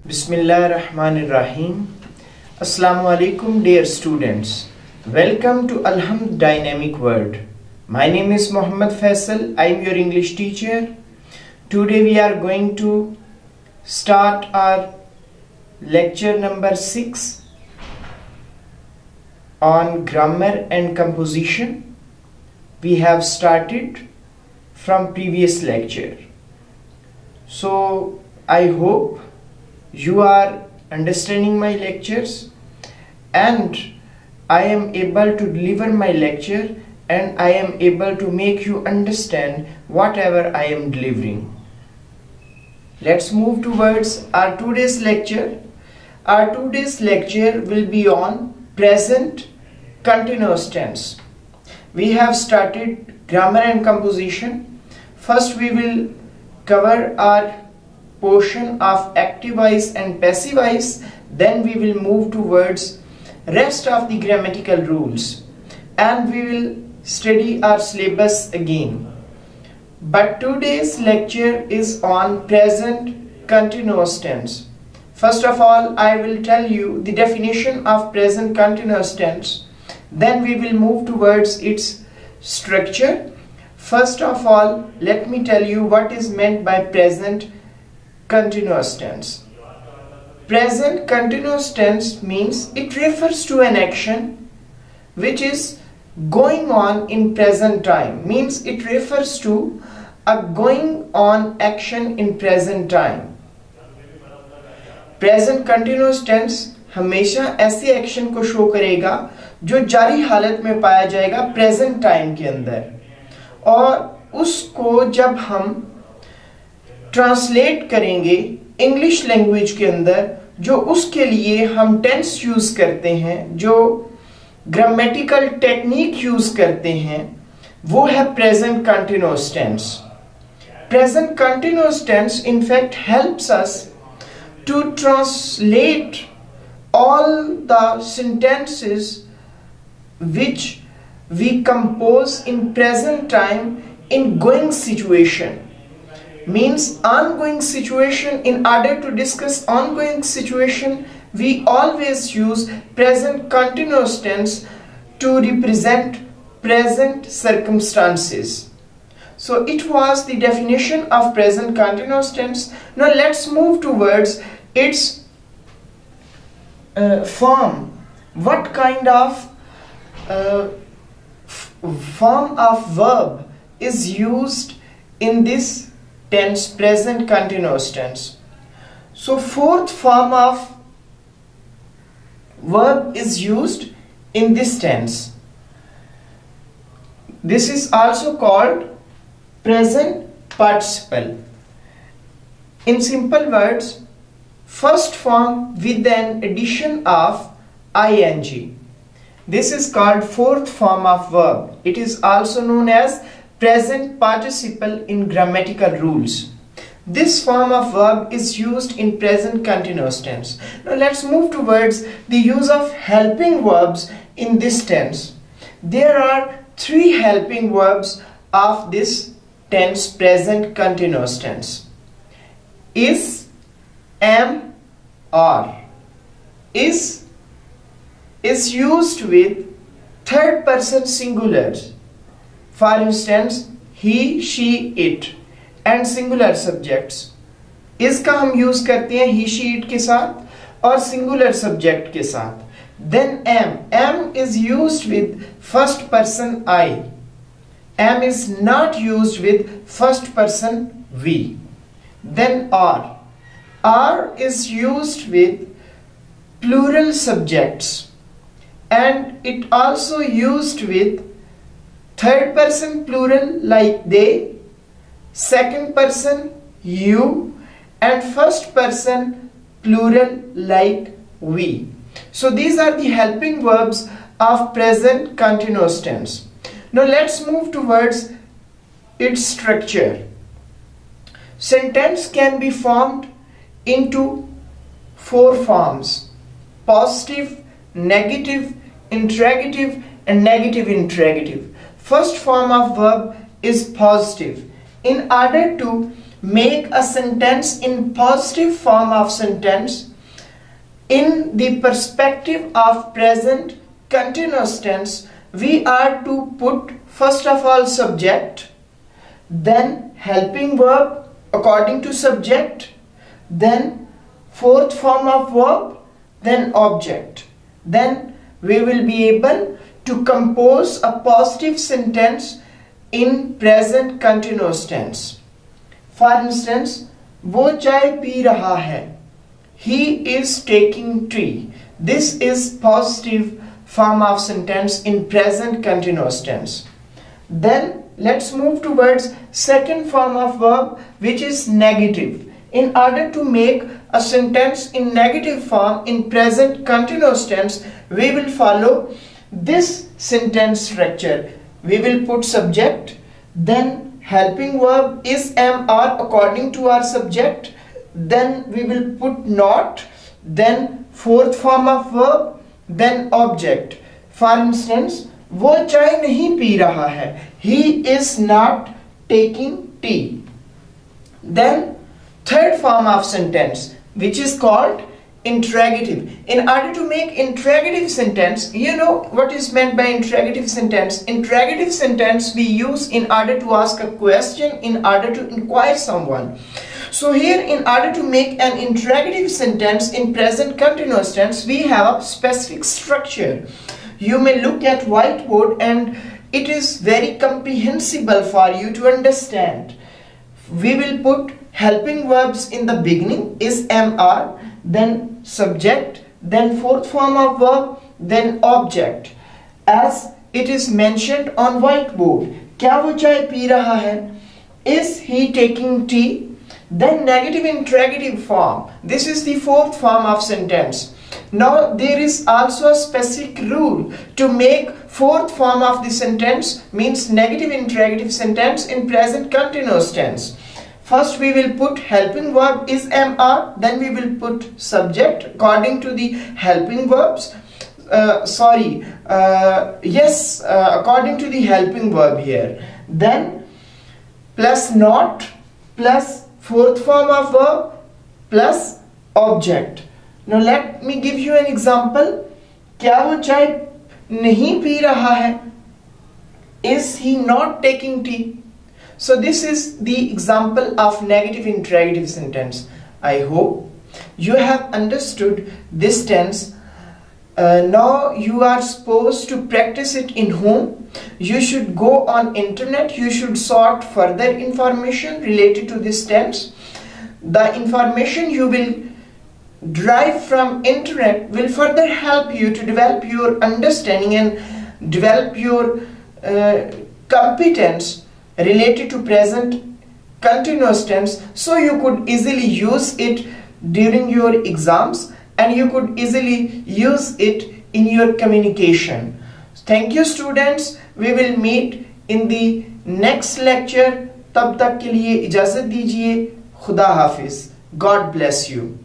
Bismillahirrahmanirrahim. Assalamu alaikum dear students. Welcome to Alhamd Dynamic World. My name is Muhammad Faisal. I am your English teacher. Today we are going to start our lecture number 6 on grammar and composition. We have started from previous lecture. So I hope you are understanding my lectures and I am able to deliver my lecture and I am able to make you understand whatever I am delivering. Let's move towards our today's lecture. Our today's lecture will be on present continuous tense. We have started grammar and composition. First we will cover our portion of active voice and passive voice, then we will move towards rest of the grammatical rules and we will study our syllabus again. But today's lecture is on present continuous tense. First of all, I will tell you the definition of present continuous tense, then we will move towards its structure. First of all, let me tell you what is meant by present continuous tense. Present continuous tense means it refers to an action which is going on in present time. Means it refers to a going on action in present time. Present continuous tense हमेशा ऐसे action को show करेगा जो जारी हालत में पाया जाएगा प्रेजेंट टाइम के अंदर, और उसको जब हम ट्रांसलेट करेंगे इंग्लिश लैंग्वेज के अंदर, जो उसके लिए हम टेंस यूज करते हैं, जो ग्रामेटिकल टेक्निक यूज करते हैं, वो है present continuous tense. Present continuous tense in fact helps us to translate all the sentences which we compose in present time in going situation. Means ongoing situation. In order to discuss ongoing situation, we always use present continuous tense to represent present circumstances. So it was the definition of present continuous tense. Now let's move towards its form. What kind of form of verb is used in this tense, present continuous tense? So fourth form of verb is used in this tense. This is also called present participle. In simple words, first form with an addition of ing. This is called fourth form of verb. It is also known as present participle in grammatical rules. This form of verb is used in present continuous tense. Now let's move towards the use of helping verbs in this tense. There are three helping verbs of this tense, present continuous tense. Is, am, are. Is used with third person singulars. For instance, he, she, it and singular subjects. इसका हम use करते हैं he, she, it के साथ और singular subject के साथ. Then am is used with first person I. Am is not used with first person we. Then are is used with plural subjects and it also used with third person plural like they, second person you and first person plural like we. So these are the helping verbs of present continuous tense. Now let's move towards its structure. Sentence can be formed into four forms: positive, negative, interrogative and negative interrogative. First form of verb is positive. In order to make a sentence in positive form of sentence in the perspective of present continuous tense, we are to put first of all subject, then helping verb according to subject, then fourth form of verb, then object. Then we will be able to compose a positive sentence in present continuous tense. For instance, वो चाय P रहा है. He is taking tea. This is positive form of sentence in present continuous tense. Then let's move towards second form of verb, which is negative. In order to make a sentence in negative form in present continuous tense, we will follow this sentence structure. We will put subject, then helping verb is am are according to our subject, then we will put not, then fourth form of verb, then object. For instance, वो चाय नहीं P रहा है. He is not taking tea. Then third form of sentence, which is called interrogative. In order to make interrogative sentence, you know what is meant by interrogative sentence. Interrogative sentence we use in order to ask a question, in order to inquire someone. So here, in order to make an interrogative sentence in present continuous tense, we have a specific structure. You may look at whiteboard and it is very comprehensible for you to understand. We will put helping verbs in the beginning is am are, then subject, then fourth form of verb, then object. As it is mentioned on whiteboard, क्या वो चाय P रहा है? Is he taking tea? Then negative interrogative form. This is the fourth form of sentence. Now there is also a specific rule to make fourth form of the sentence, means negative interrogative sentence in present continuous tense. First we will put helping verb is am are, then we will put subject according to the helping verbs. According to the helping verb here. Then plus not plus fourth form of verb plus object. Now let me give you an example. क्या वो चाय नहीं P रहा है? Is he not taking tea? So this is the example of negative interrogative sentence. I hope you have understood this tense. Now you are supposed to practice it in home. You should go on internet. You should sort further information related to this tense. The information you will derive from internet will further help you to develop your understanding and develop your competence related to present continuous tense, so you could easily use it during your exams and you could easily use it in your communication. Thank you students. We will meet in the next lecture. तब तक के लिए इजाजत दीजिए. खुदा हाफिज. God bless you.